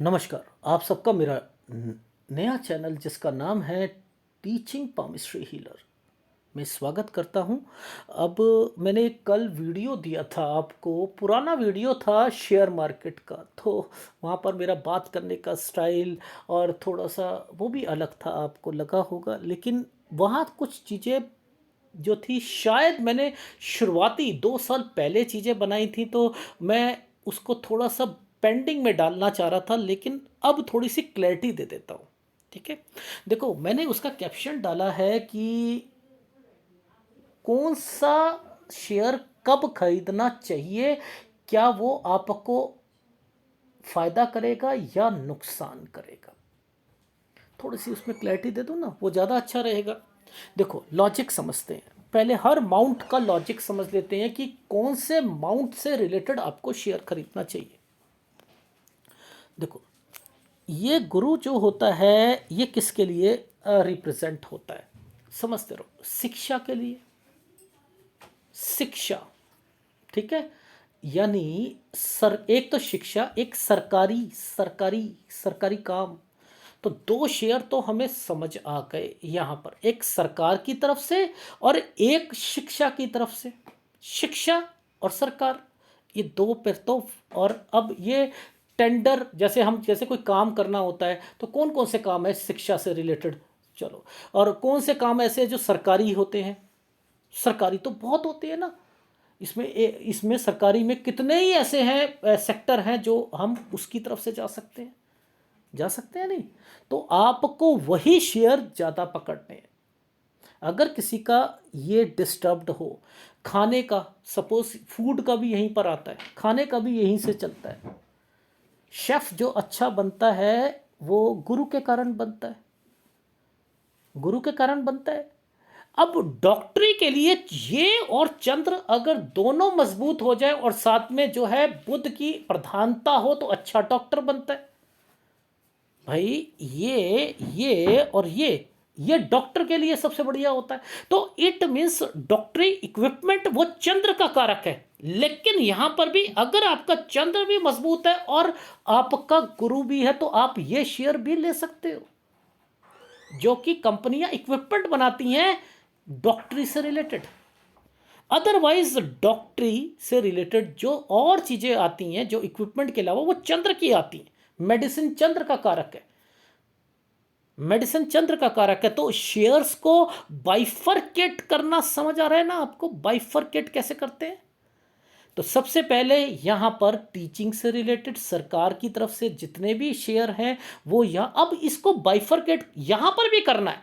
नमस्कार। आप सबका मेरा नया चैनल जिसका नाम है टीचिंग पामिस्ट्री हीलर में स्वागत करता हूं। अब मैंने कल वीडियो दिया था आपको, पुराना वीडियो था शेयर मार्केट का, तो वहां पर मेरा बात करने का स्टाइल और थोड़ा सा वो भी अलग था, आपको लगा होगा। लेकिन वहाँ कुछ चीज़ें जो थी, शायद मैंने शुरुआती 2 साल पहले चीज़ें बनाई थी, तो मैं उसको थोड़ा सा पेंडिंग में डालना चाह रहा था, लेकिन अब थोड़ी सी क्लैरिटी दे देता हूँ। ठीक है, देखो मैंने उसका कैप्शन डाला है कि कौन सा शेयर कब खरीदना चाहिए, क्या वो आपको फ़ायदा करेगा या नुकसान करेगा। थोड़ी सी उसमें क्लैरिटी दे दूँ ना, वो ज़्यादा अच्छा रहेगा। देखो लॉजिक समझते हैं, पहले हर माउंट का लॉजिक समझ लेते हैं कि कौन से माउंट से रिलेटेड आपको शेयर खरीदना चाहिए। देखो, ये गुरु जो होता है ये किसके लिए रिप्रेजेंट होता है, समझते रहो। शिक्षा के लिए, शिक्षा, ठीक है। यानी एक तो शिक्षा, एक सरकारी सरकारी सरकारी काम। तो दो शेयर तो हमें समझ आ गए यहाँ पर, एक सरकार की तरफ से और एक शिक्षा की तरफ से। शिक्षा और सरकार, ये दो पर तो। और अब ये टेंडर, जैसे कोई काम करना होता है तो कौन कौन से काम है शिक्षा से रिलेटेड, चलो। और कौन से काम ऐसे हैं जो सरकारी होते हैं, सरकारी तो बहुत होते हैं ना। इसमें सरकारी में कितने ही ऐसे हैं, सेक्टर हैं जो हम उसकी तरफ से जा सकते हैं नहीं। तो आपको वही शेयर ज़्यादा पकड़ने हैं। अगर किसी का ये डिस्टर्ब्ड हो, खाने का, सपोज फूड का भी यहीं पर आता है, खाने का भी यहीं से चलता है। शेफ जो अच्छा बनता है वो गुरु के कारण बनता है, गुरु के कारण बनता है। अब डॉक्टरी के लिए ये और चंद्र अगर दोनों मजबूत हो जाए और साथ में जो है बुध की प्रधानता हो तो अच्छा डॉक्टर बनता है भाई। ये और ये डॉक्टर के लिए सबसे बढ़िया होता है। तो इट मीन्स डॉक्टरी इक्विपमेंट वो चंद्र का कारक है। लेकिन यहां पर भी अगर आपका चंद्र भी मजबूत है और आपका गुरु भी है तो आप ये शेयर भी ले सकते हो, जो कि कंपनियां इक्विपमेंट बनाती हैं डॉक्टरी से रिलेटेड। अदरवाइज डॉक्टरी से रिलेटेड जो और चीजें आती हैं जो इक्विपमेंट के अलावा, वो चंद्र की आती हैं। मेडिसिन चंद्र का कारक है, मेडिसिन चंद्र का कारक है। तो शेयर्स को बाइफरकेट करना समझ आ रहा है ना आपको, बाइफरकेट कैसे करते हैं। तो सबसे पहले यहां पर टीचिंग से रिलेटेड सरकार की तरफ से जितने भी शेयर हैं वो यहां, अब इसको बाइफरकेट यहां पर भी करना है,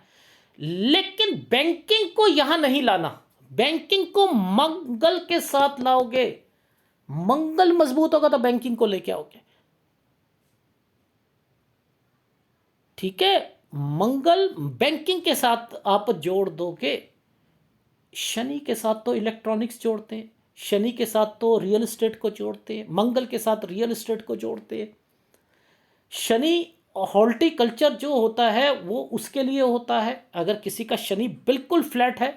लेकिन बैंकिंग को यहां नहीं लाना। बैंकिंग को मंगल के साथ लाओगे, मंगल मजबूत होगा तो बैंकिंग को लेके आओगे। ठीक है, मंगल बैंकिंग के साथ आप जोड़ दोगे। शनि के साथ तो इलेक्ट्रॉनिक्स जोड़ते हैं, शनि के साथ तो रियल एस्टेट को जोड़ते हैं, मंगल के साथ रियल एस्टेट को जोड़ते हैं। शनि हॉर्टिकल्चर जो होता है वो उसके लिए होता है। अगर किसी का शनि बिल्कुल फ्लैट है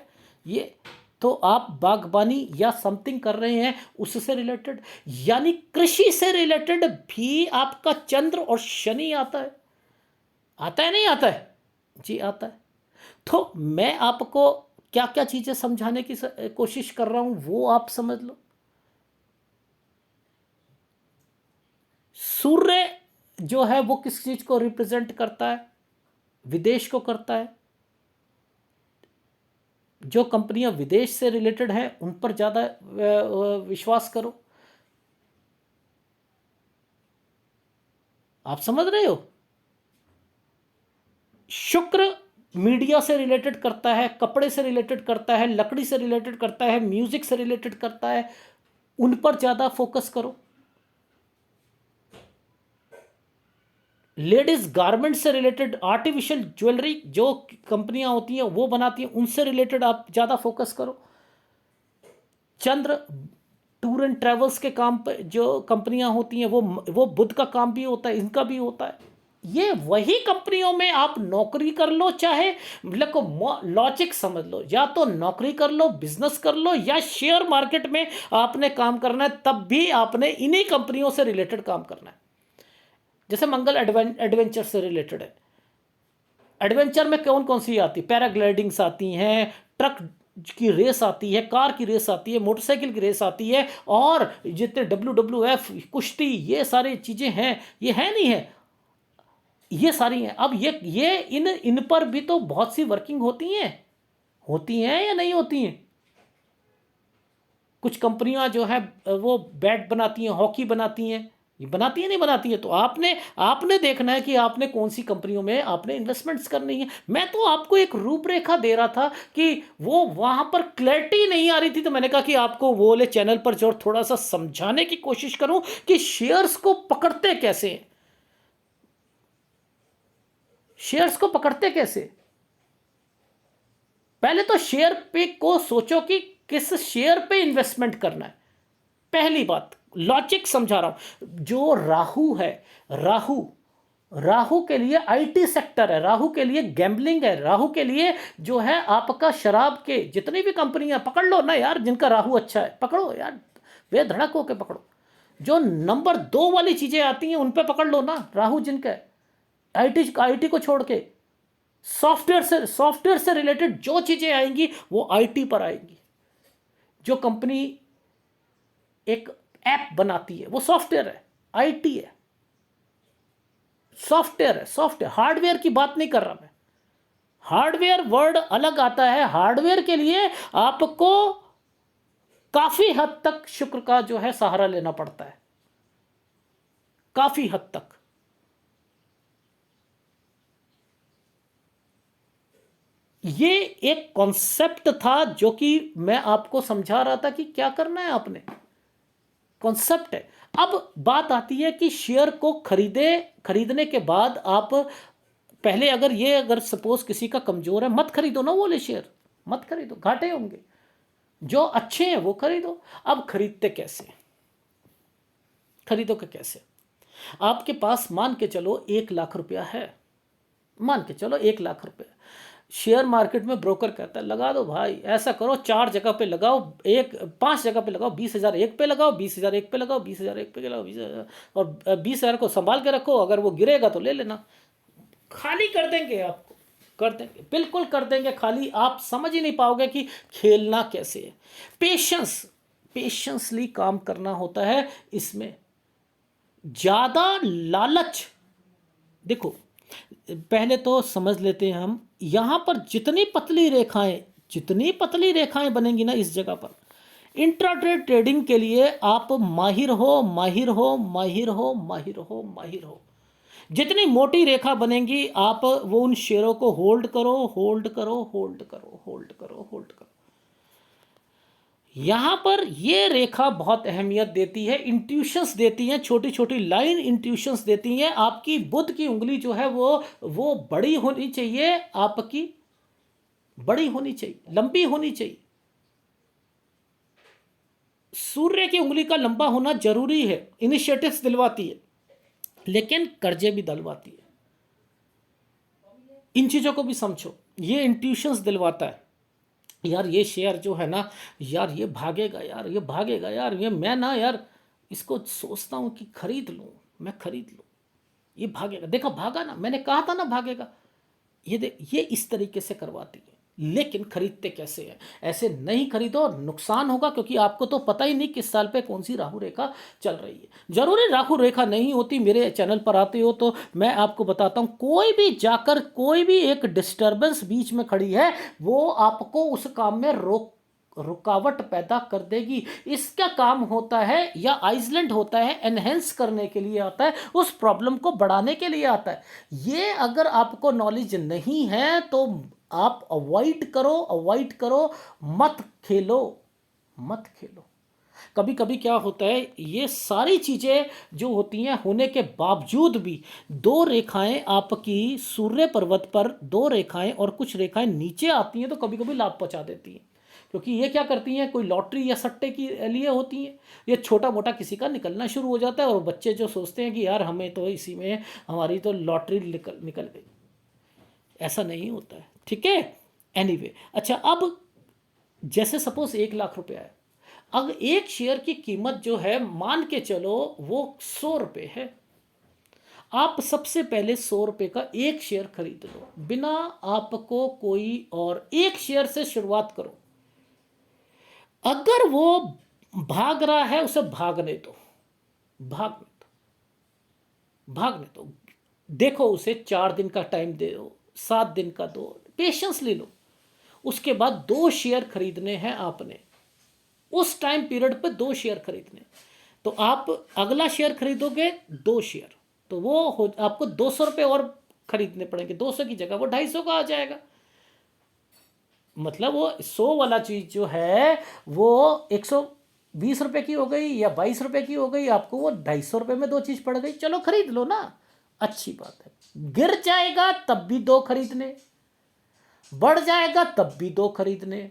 ये, तो आप बागबानी या समथिंग कर रहे हैं उससे रिलेटेड, यानी कृषि से रिलेटेड भी आपका चंद्र और शनि आता है। आता है नहीं आता है जी, आता है। तो मैं आपको क्या क्या चीजें समझाने की कोशिश कर रहा हूं वो आप समझ लो। सूर्य जो है वो किस चीज को रिप्रेजेंट करता है, विदेश को करता है। जो कंपनियां विदेश से रिलेटेड हैं उन पर ज़्यादा विश्वास करो। आप समझ रहे हो। शुक्र मीडिया से रिलेटेड करता है, कपड़े से रिलेटेड करता है, लकड़ी से रिलेटेड करता है, म्यूजिक से रिलेटेड करता है, उन पर ज़्यादा फोकस करो। लेडीज गारमेंट से रिलेटेड, आर्टिफिशियल ज्वेलरी जो कंपनियां होती हैं वो बनाती हैं, उनसे रिलेटेड आप ज़्यादा फोकस करो। चंद्र टूर एंड ट्रेवल्स के काम पर जो कंपनियां होती हैं वो बुध का काम भी होता है, इनका भी होता है। ये वही कंपनियों में आप नौकरी कर लो, चाहे लॉजिक समझ लो, या तो नौकरी कर लो, बिजनेस कर लो, या शेयर मार्केट में आपने काम करना है, तब भी आपने इन्हीं कंपनियों से रिलेटेड काम करना है। जैसे मंगल एडवेंचर से रिलेटेड है। एडवेंचर में कौन कौन सी आती, पैराग्लाइडिंग्स आती हैं, ट्रक की रेस आती है, कार की रेस आती है, मोटरसाइकिल की रेस आती है, और जितने WWF कुश्ती ये सारी चीज़ें हैं, ये है नहीं है, ये सारी हैं। अब ये इन पर भी तो बहुत सी वर्किंग होती हैं या नहीं होती हैं। कुछ कंपनियां जो है वो बैट बनाती हैं, हॉकी बनाती हैं, ये बनाती है नहीं बनाती है। तो आपने देखना है कि आपने कौन सी कंपनियों में आपने इन्वेस्टमेंट्स करनी है। मैं तो आपको एक रूपरेखा दे रहा था कि वो वहां पर क्लैरिटी नहीं आ रही थी, तो मैंने कहा कि आपको वो वाले चैनल पर जो थोड़ा सा समझाने की कोशिश करूं कि शेयर्स को पकड़ते कैसे हैं, शेयर्स को पकड़ते कैसे। पहले तो शेयर पे को सोचो कि किस शेयर पे इन्वेस्टमेंट करना है। पहली बात लॉजिक समझा रहा हूं। जो राहु है, राहु राहु के लिए आईटी सेक्टर है, राहु के लिए गैम्बलिंग है, राहु के लिए जो है आपका शराब के जितनी भी कंपनियां पकड़ लो ना यार, जिनका राहु अच्छा है पकड़ो यार, बेधड़क होके पकड़ो। जो नंबर 2 वाली चीजें आती हैं उन पे पकड़ लो ना, राहु जिनका है, आईटी को छोड़ के सॉफ्टवेयर से रिलेटेड जो चीजें आएंगी वो आईटी पर आएंगी। जो कंपनी एक ऐप बनाती है वो सॉफ्टवेयर है, आईटी है, सॉफ्टवेयर हार्डवेयर की बात नहीं कर रहा मैं। हार्डवेयर वर्ड अलग आता है। हार्डवेयर के लिए आपको काफी हद तक शुक्र का जो है सहारा लेना पड़ता है, काफी हद तक। ये एक कॉन्सेप्ट था जो कि मैं आपको समझा रहा था कि क्या करना है आपने, कॉन्सेप्ट है। अब बात आती है कि शेयर को खरीदने के बाद आप पहले अगर सपोज किसी का कमजोर है, मत खरीदो ना वो वाले शेयर, मत खरीदो, घाटे होंगे। जो अच्छे हैं वो खरीदो। अब खरीदते कैसे, खरीदो के कैसे। आपके पास मान के चलो 1 लाख रुपया है, मान के चलो 1 लाख रुपया। शेयर मार्केट में ब्रोकर कहता है लगा दो भाई, ऐसा करो 4 जगह पे लगाओ, 5 जगह पे लगाओ, 20,000 एक पे लगाओ, 20,000 एक पे लगाओ, 20,000 एक पे लगाओ, 20,000, और 20,000 को संभाल के रखो, अगर वो गिरेगा तो ले लेना। खाली कर देंगे आपको, कर देंगे, बिल्कुल कर देंगे खाली। आप समझ ही नहीं पाओगे कि खेलना कैसे है। पेशेंसली काम करना होता है इसमें। ज्यादा लालच, देखो पहले तो समझ लेते हैं हम, यहां पर जितनी पतली रेखाएं बनेंगी ना इस जगह पर, इंट्राडे ट्रेडिंग के लिए आप माहिर हो, माहिर हो, माहिर हो, माहिर हो, माहिर हो। जितनी मोटी रेखा बनेंगी आप वो उन शेयरों को होल्ड करो, होल्ड करो, होल्ड करो, होल्ड करो, होल्ड करो। यहां पर ये रेखा बहुत अहमियत देती है, इंट्यूशंस देती हैं, छोटी छोटी लाइन इंट्यूशंस देती हैं। आपकी बुध की उंगली जो है वो बड़ी होनी चाहिए, आपकी बड़ी होनी चाहिए, लंबी होनी चाहिए। सूर्य की उंगली का लंबा होना जरूरी है, इनिशिएटिव्स दिलवाती है, लेकिन कर्जे भी दिलवाती है। इन चीजों को भी समझो, ये इंट्यूशंस दिलवाता है। यार ये शेयर जो है ना यार, ये भागेगा यार, ये भागेगा यार, ये मैं ना यार इसको सोचता हूँ कि खरीद लूँ, मैं खरीद लूँ, ये भागेगा, देखा भागा ना, मैंने कहा था ना भागेगा। ये इस तरीके से करवाती है। लेकिन खरीदते कैसे हैं, ऐसे नहीं खरीदो, नुकसान होगा, क्योंकि आपको तो पता ही नहीं किस साल पे कौन सी राहु रेखा चल रही है। जरूरी राहु रेखा नहीं होती, मेरे चैनल पर आते हो तो मैं आपको बताता हूं, कोई भी जाकर कोई भी एक डिस्टर्बेंस बीच में खड़ी है वो आपको उस काम में रुकावट पैदा कर देगी। इसका काम होता है या आइसलैंड होता है, एनहेंस करने के लिए आता है, उस प्रॉब्लम को बढ़ाने के लिए आता है। ये अगर आपको नॉलेज नहीं है तो आप अवॉइड करो, अवॉइड करो, मत खेलो, मत खेलो। कभी कभी क्या होता है, ये सारी चीज़ें जो होती हैं होने के बावजूद भी 2 रेखाएं आपकी सूर्य पर्वत पर, 2 रेखाएं और कुछ रेखाएं नीचे आती हैं तो कभी कभी लाभ पहुंचा देती हैं। क्योंकि ये क्या करती हैं, कोई लॉटरी या सट्टे की लिए होती हैं। ये छोटा मोटा किसी का निकलना शुरू हो जाता है और बच्चे जो सोचते हैं कि यार हमें तो इसी में हमारी तो लॉटरी निकल गई, ऐसा नहीं होता है, ठीक है। एनीवे अच्छा, अब जैसे सपोज 1 लाख रुपया है, अब एक शेयर की कीमत जो है मान के चलो वो 100 रुपये है। आप सबसे पहले 100 रुपये का एक शेयर खरीद लो, बिना आपको कोई, और एक शेयर से शुरुआत करो। अगर वो भाग रहा है उसे भागने दो, भागने भागने दो। देखो उसे 4 दिन का टाइम दे दो, 7 दिन का दो, पेशेंस ले लो। उसके बाद 2 शेयर खरीदने हैं आपने, उस टाइम पीरियड पे 2 शेयर खरीदने। तो आप अगला शेयर खरीदोगे 2 शेयर, तो वो हो आपको 200 रुपये और खरीदने पड़ेंगे। 200 की जगह वो 250 का आ जाएगा। मतलब वो 100 वाला चीज जो है वो 120 रुपये की हो गई या 22 रुपये की हो गई, आपको वो 250 रुपये में 2 चीज पड़ गई, चलो खरीद लो ना, अच्छी बात है। गिर जाएगा तब भी 2 खरीदने, बढ़ जाएगा तब भी 2 खरीदने,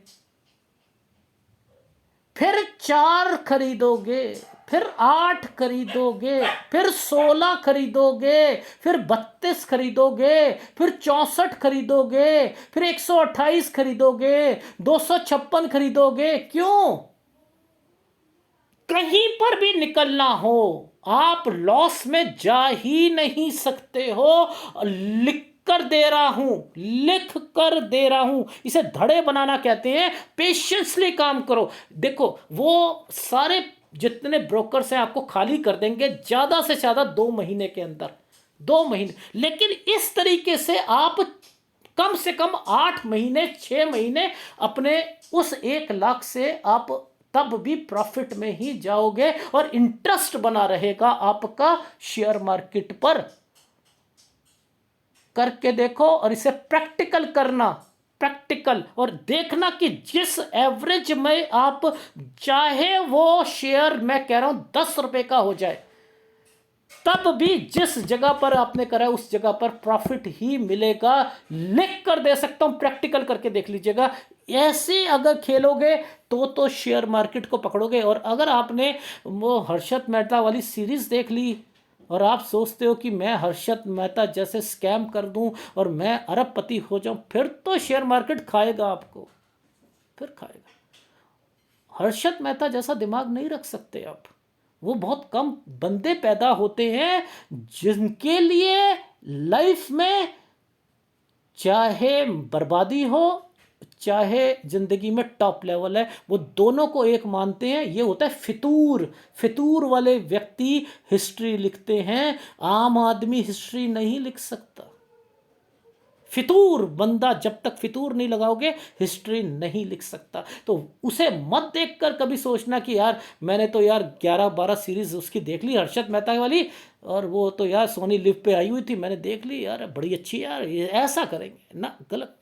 फिर 4 खरीदोगे, फिर 8 खरीदोगे, फिर 16 खरीदोगे, फिर 32 खरीदोगे, फिर 64 खरीदोगे, फिर 128 खरीदोगे, 256 खरीदोगे। क्यों? कहीं पर भी निकलना हो, आप लॉस में जा ही नहीं सकते हो। लिख कर दे रहा हूं, लिख कर दे रहा हूं, इसे धड़े बनाना कहते हैं। पेशेंसली काम करो। देखो वो सारे जितने ब्रोकर्स हैं आपको खाली कर देंगे ज्यादा से ज्यादा 2 महीने के अंदर, 2 महीने। लेकिन इस तरीके से आप कम से कम 8 महीने, 6 महीने अपने उस 1 लाख से आप तब भी प्रॉफिट में ही जाओगे, और इंटरेस्ट बना रहेगा आपका शेयर मार्केट पर। करके देखो, और इसे प्रैक्टिकल करना, प्रैक्टिकल, और देखना कि जिस एवरेज में आप, चाहे वो शेयर मैं कह रहा हूं 10 रुपए का हो जाए, तब भी जिस जगह पर आपने करा है उस जगह पर प्रॉफिट ही मिलेगा। लिख कर दे सकता हूं, प्रैक्टिकल करके देख लीजिएगा। ऐसे अगर खेलोगे तो शेयर मार्केट को पकड़ोगे। और अगर आपने वो हर्षद मेहता वाली सीरीज देख ली और आप सोचते हो कि मैं हर्षद मेहता जैसे स्कैम कर दूं और मैं अरबपति हो जाऊं, फिर तो शेयर मार्केट खाएगा आपको, फिर खाएगा। हर्षद मेहता जैसा दिमाग नहीं रख सकते आप। वो बहुत कम बंदे पैदा होते हैं जिनके लिए लाइफ में चाहे बर्बादी हो चाहे जिंदगी में टॉप लेवल है, वो दोनों को एक मानते हैं। ये होता है फितूर। फितूर वाले व्यक्ति हिस्ट्री लिखते हैं, आम आदमी हिस्ट्री नहीं लिख सकता। फितूर बंदा, जब तक फितूर नहीं लगाओगे हिस्ट्री नहीं लिख सकता। तो उसे मत देखकर कभी सोचना कि यार मैंने तो यार 11-12 सीरीज उसकी देख ली हर्षद मेहता वाली, और वो तो यार सोनी लिव पे आई हुई थी, मैंने देख ली यार, बड़ी अच्छी यार, ये ऐसा करेंगे ना, गलत।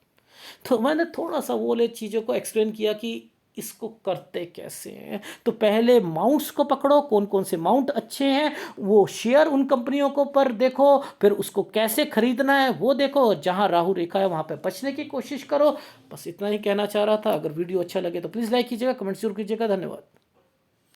तो मैंने थोड़ा सा वो ले चीज़ों को एक्सप्लेन किया कि इसको करते कैसे हैं। तो पहले माउंट्स को पकड़ो, कौन कौन से माउंट अच्छे हैं, वो शेयर उन कंपनियों को पर देखो, फिर उसको कैसे खरीदना है वो देखो, जहां राहु रेखा है वहां पे बचने की कोशिश करो। बस इतना ही कहना चाह रहा था। अगर वीडियो अच्छा लगे तो प्लीज़ लाइक कीजिएगा, कमेंट जरूर कीजिएगा। धन्यवाद।